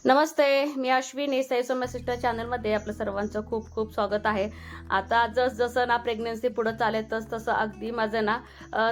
नमस्ते, मी Ashwini Sai Saumya sister चॅनलमध्ये आपलं सर्वांचं खूप खूप स्वागत आहे. आता जसं ना प्रेग्नन्सी पुढं चालेल तसं अगदी माझं ना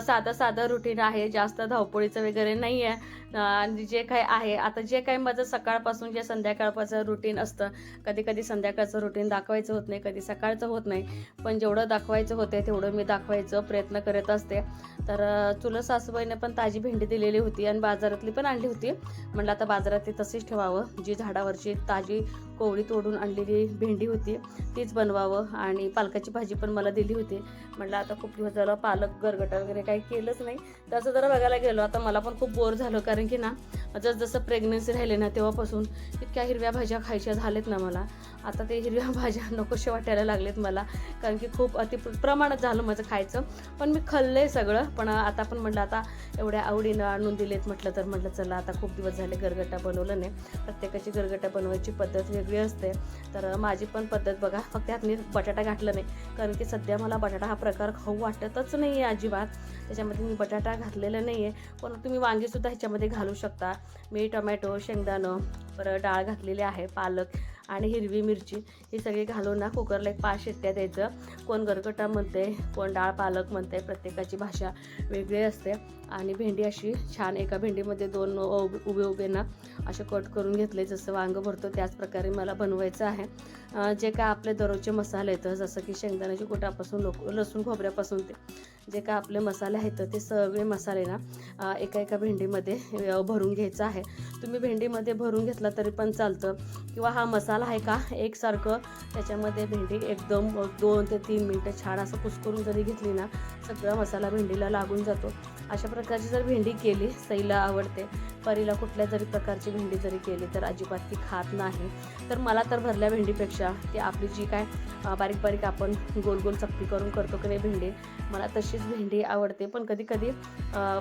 साधं साधं रुटीन आहे. जास्त धावपळीचं वगैरे नाही आहे. आणि जे काही आहे आता जे काही माझं सकाळपासून जे संध्याकाळपासून रुटीन असतं, कधी कधी संध्याकाळचं रुटीन दाखवायचं होत नाही, कधी सकाळचं होत नाही. पण जेवढं दाखवायचं होते तेवढं मी दाखवायचं प्रयत्न करत असते. तर चुलत सासूबाईने पण ताजी भेंडी दिलेली होती आणि बाजारातली पण आणली होती. म्हटलं आता बाजारात ती तशीच ठेवावं. जी झाडावरची ताजी कोवळी तोडून आणलेली भेंडी होती तीच बनवावं. आणि पालकाची भाजी पण मला दिली होती. म्हटलं आता खूप दिवस झालं पालक गरगटा वगैरे काही केलंच नाही, तसं जरा बघायला गेलो. आता मला पण खूप बोर झालं, कारण की ना जसं प्रेग्नन्सी राहिले ना तेव्हापासून इतक्या हिरव्या भाज्या खायच्या झालेत ना मला. आता ते हिरव्या भाज्या नकोशे वाटायला लागलेत मला, कारण की खूप अति प्रमाणात झालं माझं खायचं. पण मी खाल्लंय सगळं. पण आता पण म्हटलं आता एवढ्या आवडीनं आणून दिलेत म्हटलं, तर म्हटलं चला आता खूप दिवस झाले गरगटा बनवलं नाही. प्रत्येकाची गरगटा बनवायची पद्धत वेगळी असते. तर माझी पण पद्धत बघा, फक्त त्यात मी बटाटा घातलं नाही, कारण की सध्या मला बटाटा हा प्रकार खाऊ वाटतच नाही आहे अजिबात. त्याच्यामध्ये मी बटाटा घातलेला नाही आहे. पण तुम्ही वांगीसुद्धा ह्याच्यामध्ये घालू शकता. मी टोमॅटो, शेंगदाणं, परत डाळ घातलेली आहे, पालक आणि हिरवी मिरची ही सगळी घालून ना कुकरला एक 5 शिट्ट्या द्यायचं. कोण गरगटा म्हणते, कोण डाळ पालक म्हणते, प्रत्येकाची भाषा वेगळी असते. आणि भेंडी अशी छान एका भेंडीमध्ये 2 उभे उभे ना असे कट करून घेतले. जसं वांगं भरतो त्याच प्रकारे मला बनवायचं आहे. जे काय आपले दररोजचे मसाले आहेत, जसं की शेंगदाण्याच्या कुटापासून लसूण खोबऱ्यापासून ते जे काय आपले मसाले आहेत ते सगळे मसाले ना एका एका भेंडीमध्ये भरून घ्यायचं आहे. तुम्ही भेंडीमध्ये भरून घेतला तरी पण चालतं, किंवा हा मसाला आहे का एकसारखं त्याच्यामध्ये भेंडी एकदम 2 ते 3 मिनटं छान असं कुस्करून जरी घेतली ना सगळा मसाला भेंडीला लागून जातो. अशा प्रकारची जर भेंडी केली, सईला आवडते, परीला कुठल्या जरी प्रकारची भेंडी जरी केली तर अजिबात ती खात नाही. तर मला तर भरल्या भेंडीपेक्षा ती आपली जी काय बारीक बारीक आपण गोल गोल चपटी करून करतो की नाही भेंडी, मला तशीच भेंडी आवडते. पण कधी कधी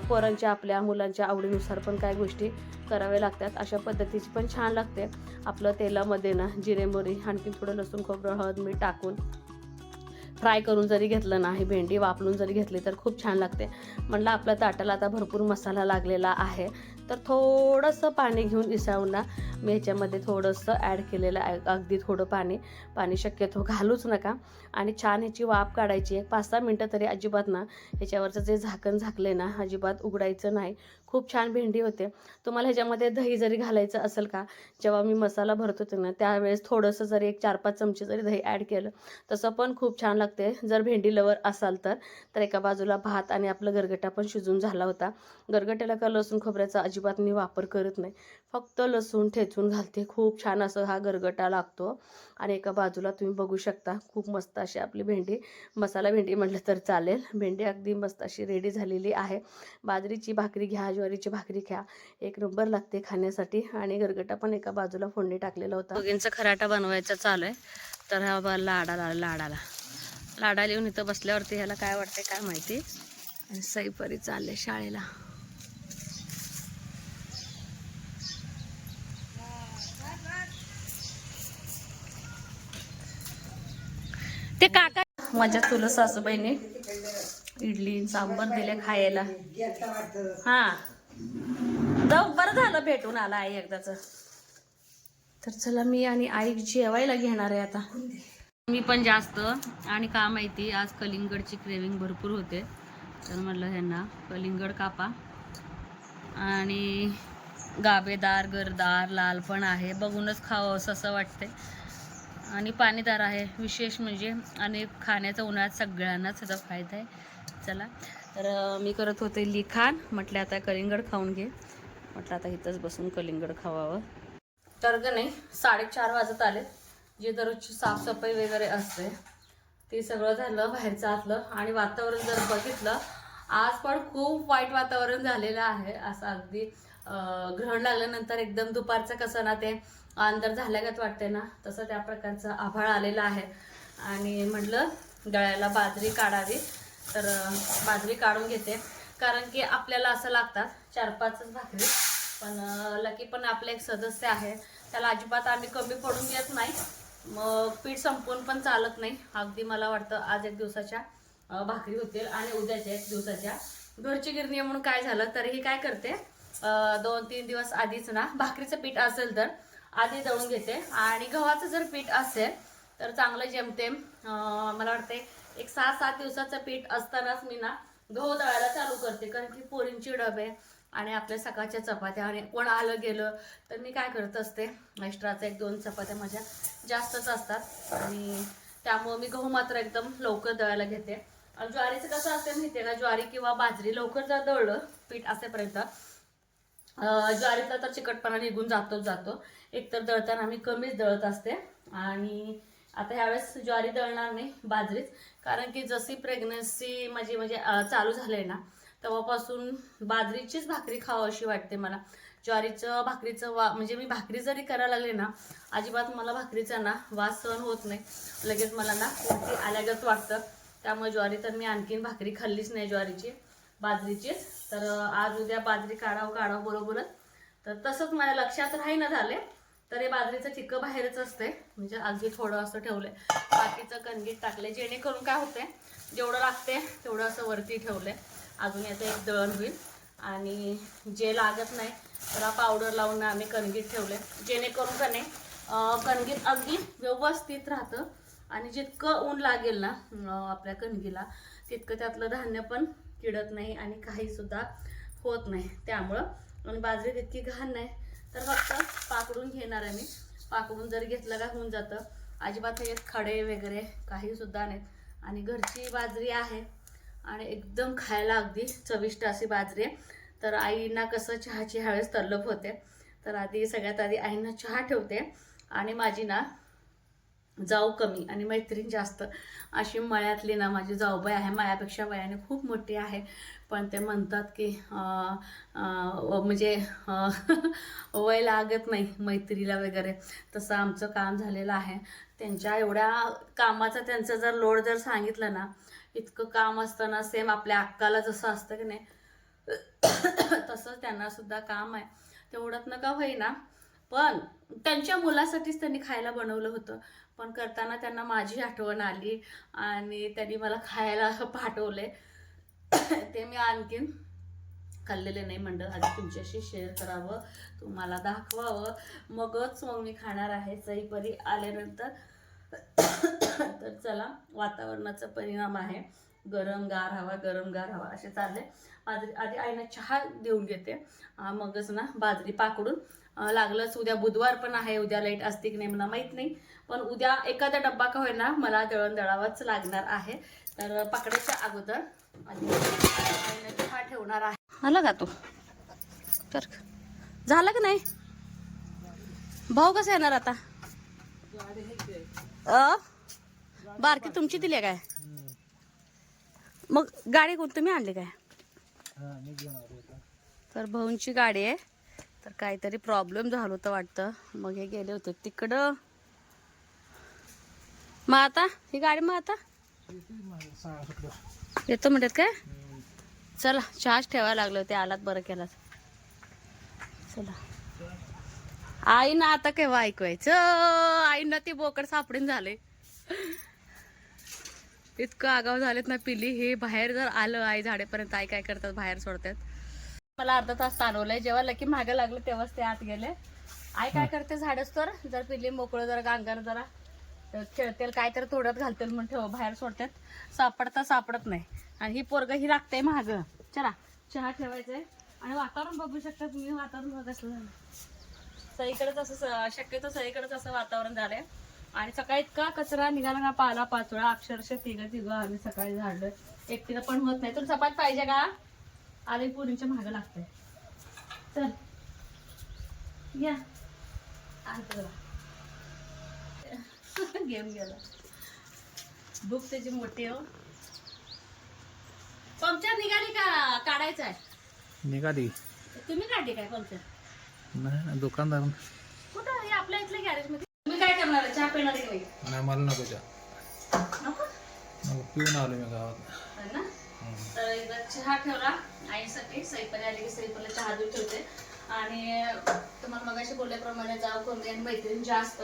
पोरांच्या आपल्या मुलांच्या आवडीनुसार पण काय गोष्टी कराव्या लागतात. अशा पद्धतीची पण छान लागते. आपलं तेलामध्ये ना जिरे मोहरी आणखी थोडं लसूण खोबरं हळद मीठ टाकून फ्राय करून जरी घेतलं ना, ही भेंडी वापरून जरी घेतली तर खूप छान लागते. म्हटलं आपल्या ताटाला आता भरपूर मसाला लागलेला आहे, तर थोडंसं पाणी घेऊन इसळून ना मी ह्याच्यामध्ये थोडंसं ॲड केलेलं आहे. अगदी थोडं पाणी शक्यतो घालूच नका. आणि छान ह्याची वाफ काढायची. एक 5-6 मिनटं तरी अजिबात ना ह्याच्यावरचं जे झाकण झाकले ना अजिबात उघडायचं नाही. खूप छान भेंडी होते. तुम्हाला ह्याच्यामध्ये दही जरी घालायचं असेल का, जेव्हा मी मसाला भरत होते ना त्यावेळेस थोडंसं जरी 1-4-5 चमचे जरी दही ॲड केलं तसं पण खूप छान लागते. जर भेंडी लवर असाल तर एका बाजूला भात आणि आपलं गरगटा पण शिजून झाला होता. गरगट्याला का लसूण खोबऱ्याचा अजिबात मी वापर करत नाही, फक्त लसूण ठेचून घालते. खूप छान असं हा गरगटा लागतो. आणि एका बाजूला तुम्ही बघू शकता खूप मस्त अशी आपली भेंडी, मसाला भेंडी म्हटलं तर चालेल, भेंडी अगदी मस्त अशी रेडी झालेली आहे. बाजरीची भाकरी घ्या, ज्वारीची भाकरी घ्या, एक नंबर लागते खाण्यासाठी. आणि गरगटा पण एका बाजूला फोडणी टाकलेला होता. दोघींचा खराटा बनवायचा चालू आहे. तर हा लाडा लिहून इथं बसल्यावरती ह्याला काय वाटते काय माहिती. आणि सईपरी चालले शाळेला. ते काका माझ्या चुलत सासूबाईने इडली सांबर दिले खायला. हा जाऊ, बरं झालं भेटून आला आई एकदाच. तर चला मी आणि आई जेवायला घेणार आहे आता. मी पण जास्त. आणि का माहिती आज कलिंगडची क्रेविंग भरपूर होते, तर म्हटलं ह्यांना कलिंगड कापा. आणि गाभेदार गरदार लाल पण आहे, बघूनच खावं असं वाटते. आणि पाणीदार आहे विशेष म्हणजे. आणि खाण्याचा उन्हाळ्यात सगळ्यांनाच त्याचा फायदा आहे. चला, तर मी करत होते लिखाण, म्हटलं आता कलिंगड खाऊन घे. म्हटलं आता इथंच बसून कलिंगड खावावं. तर का नाही 4:30 वाजत आले. जे दररोजची साफसफाई वगैरे असते ते सगळं झालं बाहेरचं आतलं. आणि वातावरण जर बघितलं आज पण खूप वाईट वातावरण झालेलं आहे. असं अगदी ग्रहण लागल्यानंतर एकदम दुपारचं कसं ना ते अंधार झाल्यागत वाटते ना, तसं त्या प्रकारचं आभाळ आलेलं आहे. आणि म्हटलं गळ्याला बाजरी काढावी, तर बाजरी काढून घेते. कारण की आपल्याला असं लागतात 4-5च भाकरी. पण लकी पण आपले एक सदस्य आहे, त्याला अजिबात आम्ही कमी पडून देत नाही. मग पीठ संपवून पण चालत नाही. अगदी मला वाटतं आज 1 दिवसाच्या भाकरी होतील आणि उद्याच्या 1 दिवसाच्या. घरची गिरणी म्हणून काय झालं तरीही काय करते, 2-3 दिवस आधीच ना भाकरीचं पीठ असेल तर आधी दळून घेते. आणि गव्हाचं जर पीठ असेल तर चांगलं जेमतेम मला वाटते एक 6-7 दिवसाचं पीठ असतानाच मी ना गहू दळायला चालू करते. कारण की पोरींची डबे आणि आपल्या सकाळच्या चपात्या आणि कोण आलं गेलं तर मी काय करत असते, एक्स्ट्राचा 1-2 चपात्या माझ्या जास्तच असतात आणि त्यामुळं मी गहू मात्र एकदम लवकर दळायला घेते. ज्वारीचं कसं असते माहितीये का, ज्वारी किंवा बाजरी लवकर जर दळलं पीठ असेपर्यंत ज्वारीतला तर चिकटपणा निघून जातो. एकतर दळताना मी कमीच दळत असते. आणि आता ह्यावेळेस ज्वारी दळणार नाही, बाजरीच. कारण की जशी प्रेग्नन्सी माझी म्हणजे चालू झाली ना तेव्हापासून बाजरीचीच भाकरी खावं अशी वाटते मला. ज्वारीचं भाकरीचं म्हणजे मी भाकरी जरी करायला लागले ना अजिबात मला भाकरीचा ना वास सहन होत नाही. लगेच मला ना उलटी आल्यागत वाटतं. त्यामुळे ज्वारी तर मी आणखीन भाकरी खाल्लीच नाही ज्वारीची, बाजरीचीच. तर आज उद्या बाजरी काढावं बरोबरच. तर तसंच माझ्या लक्षात राहीना झाले. तर हे बाजरीचं चिक्क बाहेरच असते, म्हणजे अगदी थोडं असं ठेवलंय, बाकीचं कणगीत टाकले जेणेकरून काय होते जेवढं लागते तेवढं असं वरती ठेवलंय. अजून याचं एक दळण होईल आणि जे लागत नाही त्याला पावडर लावून आम्ही कणगीत ठेवले जेणेकरून का नाही कणगीत अगदी व्यवस्थित राहतं. आणि जितकं ऊन लागेल ना आपल्या कणगीला तितकं त्यातलं धान्य पण किडत नाही आणि काही सुद्धा होत नाही. त्यामुळं आणि बाजरी तितकी घाण नाही. तर फक्त पाकडून घेणार आहे मी. पाकडून जर घेतलं का होऊन जातं. अजिबात हे खडे वगैरे काही सुद्धा नाहीत. आणि घरची बाजरी आहे आणि एकदम खायला अगदी चविष्ट अशी बाजरी आहे. तर आईना कसं चहाची ह्यावेळेस तल्लफ होते. तर सगळ्यात आधी आईना चहा ठेवते आणि माझी ना जाऊ कमी आणि मैत्रीण जास्त अशी मळ्यातली ना माझी जाऊबाई आहे. माझ्यापेक्षा वयाने खूप मोठी आहे, पण ते म्हणतात की म्हणजे वय लागत नाही मैत्रीला वगैरे. तसं आमचं काम झालेलं आहे. त्यांच्या एवढ्या कामाचा त्यांचं जर लोड जर सांगितलं ना, इतकं काम असतं ना, सेम आपल्या अक्काला जसं असतं की नाही तसंच त्यांना सुद्धा काम आहे. तेवढंच नका होईना, पण त्यांच्या मुलासाठीच त्यांनी खायला बनवलं होतं. पण करताना त्यांना माझी आठवण आली आणि त्यांनी मला खायला पाठवले. ते मी आणखीन खाल्लेले नाही. म्हणलं आधी तुमच्याशी शेअर करावं, तुम्हाला दाखवावं, मगच मग मी खाणार आहे सईपरी आल्यानंतर. तर चला, वातावरणाचा परिणाम आहे. गरमगार हवा असे चालले. आधी आईना चहा देऊन घेते, मगच ना बाजरी पाकडून लागलंच. उद्या बुधवार पण आहे, उद्या लाईट असते की नाही मला माहित नाही, पण उद्या एखादा डब्बा का होईना मला दळण दळावंच लागणार आहे. तर पाकड्याच्या अगोदर आईने चहा ठेवणार आहे. आला का तू? तर झालं का नाही? भाऊ कसं येणार आता? बारकी तुमची दिली काय? मग गाडी कोण तुम्ही आणली काय? तर भाऊंची गाडी आहे. तर काहीतरी प्रॉब्लेम झालं होतं वाटतं, मग हे गेले होते तिकडं. मग आता ही गाडी मग आता येतो म्हणतात काय? चला, चहाच ठेवायला लागलो, ते आलात बरं केलात. चला, आई ना आता केव्हा ऐकवायचं, आईना ती बोकड सापडून झाले. इतकं आगाव झालेत ना पिली. हे बाहेर जर आलं आई झाडेपर्यंत, आई काय करतात बाहेर सोडतात. मला अर्धा तास ताणवलंय. जेव्हा लकी मागे लागलं तेव्हाच ते आत गेले. आई काय करते झाडच तर जर पिल्ली मोकळं जरा गांगार जरा खेळतेल काय तर थोड्यात घालतेल म्हणून ठेव, बाहेर सोडतात. सापडत नाही. आणि ही पोरग ही लागते महाग. चला, चहा ठेवायचंय. आणि वातावरण बघू शकता तुम्ही, वातावरण बघ कसं झालं. सगळीकडेच असं शक्यतो सगळीकडेच असं वातावरण झालंय. आणि सकाळी इतका कचरा निघाला ना, पाला पाचोळा अक्षरशः तिघं आम्ही सकाळी झाडलं. एकटीला पण होत नाही. तुला चपात पाहिजे का? आले पुरींच्या मागं लागतंय. चल या गेम गेला. भूक त्याची मोठी हो. पंक्चर निघाली का? काढायचं आहे. निघाली. तुम्ही काढली काय पंक्चर? नाही, दुकानदार. कुठं? हे आपल्या इथल्या गॅरेज मध्ये. तुम्ही काय करणार आहे? चहा पिणार आहे की नाही? मला नको चहा. नको? पिऊन आलो मी गावात. ना. तर एकदा चहा ठेवला आईसाठी. सईपरी आली की सईपरीला चहा दूध ठेवते. आणि तुम्हाला मगाशी बोलल्याप्रमाणे जाव कोणते आणि मैत्रीण जास्त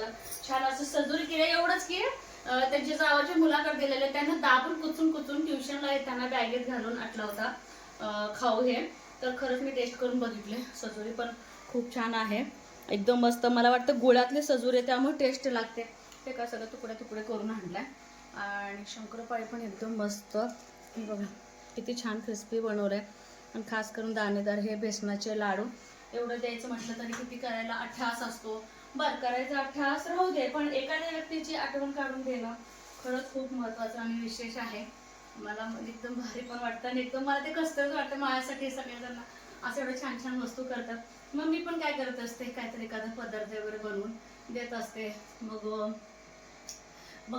छान असं सजूरी केलं. एवढंच की त्यांच्या जावाच्या मुलाकडे दिलेले, त्यांना दाबून कुचून ट्युशनला येताना बॅगेत घालून आटला होता खाऊ हे. तर खरंच मी टेस्ट करून बघितले. सजोरी पण खूप छान आहे. एकदम मस्त. मला वाटतं गुळातले सजूर आहे त्यामुळे टेस्ट लागते. ते का सगळं तुकडे करून आणलाय. आणि शंकरपाळी पण एकदम मस्त. हे बघा किती छान क्रिस्पी बनवलंय. आणि खास करून दाणेदार हे बेसनाचे लाडू. एवढं द्यायचं म्हटलं तरी किती करायला अट्टहास असतो. बरं करायचा अट्टहास राहू दे, पण एखाद्या व्यक्तीची आठवण काढून देणं खरंच खूप महत्त्वाचं आणि विशेष आहे. मला एकदम भारी पण वाटतं आणि एकदम मला ते कसतरच वाटतं. माझ्यासाठी सगळेजण असं एवढं छान छान वस्तू करतात. मग मी पण काय करत असते, काहीतरी एखादा पदार्थ वगैरे बनवून देत असते. मग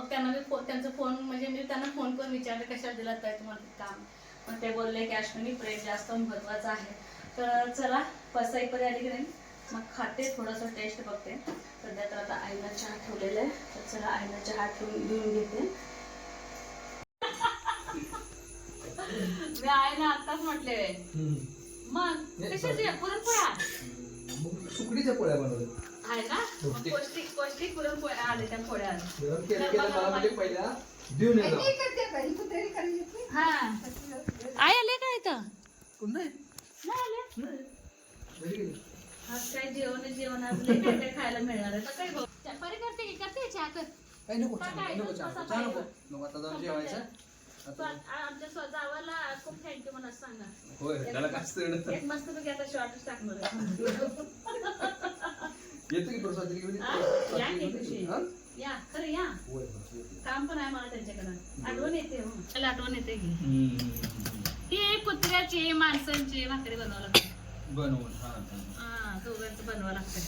त्यांना मी त्यांचा फोन म्हणजे मी त्यांना फोन करून विचारले कशाला दिला काय तुम्हाला काम. मग ते बोलले की अश्विनी प्रेम जास्त महत्त्वाचं आहे. तर चला पसाईपर्यंत आली की नाही मग खाते, थोडंसं टेस्ट बघते. सध्या तर आता आईला चहा ठेवलेला आहे, तर चला आईला चहा ठेवून घेऊन घेते. मी आईला आत्ताच म्हटले मग कशाची पुरणपोळ्या सुकडीच्या पोळ्या बनवल्या आहे ना. मग पौष्टिक पौष्टिक पुरणपोळ्या आले त्या पोळ्या गरम केलं मला म्हणजे पहिल्या देऊन येतो. हा आई आले काय इथं कोण नाही नाही आले. घरी गेली. आज काय जेवण आज लय काय काय खायला मिळणार आहे. तर काय बघ परी करते चहा कर. काही नको चहा नको चहा नको नको आता जाऊन जेवायचं. आमच्या स्वतःला खूप थँक्यू म्हणून सांगा. होय त्याला काय असतं एक मस्त पैकी आता शॉर्टच टाकणार आहे. येतो की प्रसाद घेऊन या की खुशी. या खरं या. होय काम पण आहे मला त्यांच्याकडं. आठवण येते हो. त्याला आठवण येते की ही कुत्र्याची माणसांची भाकरी बनवावं लागते. बनवून हा दोघांचं बनवावं लागतं.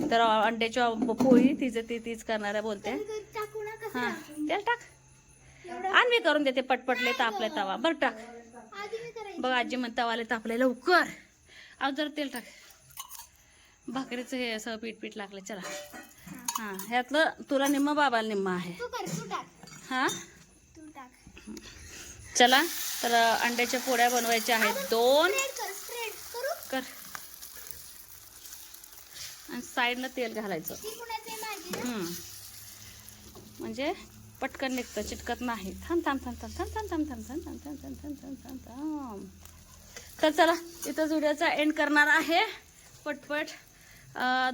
तर अंड्याची पोळी तिचं तीच करणाऱ्या बोलते. हा तेल टाक. आणि मी करून देते पटपटले तापले तवा. बरं टाक. बघ आजी म्हणते तवाले तापले लवकर. आज जरा तेल टाक. भाकरीचं हे असं पीठ लागलं. चला हा ह्यातलं तुला निम्म बाबाला निम्म आहे. हा चला तर अंड्याच्या पोळ्या बनवायच्या आहेत 2 कर. आणि साईडला तेल घालायचं म्हणजे पटकन निघतं, चिटकत नाही. थांब. तर चला इथंच व्हिडिओचा एंड करणार आहे. पटपट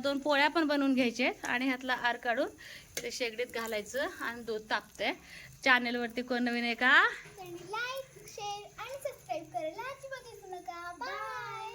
2 पोळ्या पण बनवून घ्यायचे आणि ह्यातला आर काढून इथे शेगडीत घालायचं आणि दूध तापते. चॅनेलवरती कोण नवीन आहे का लाईक शेअर आणि सबस्क्राईब करायला अजिबात विसरू नका. बाय.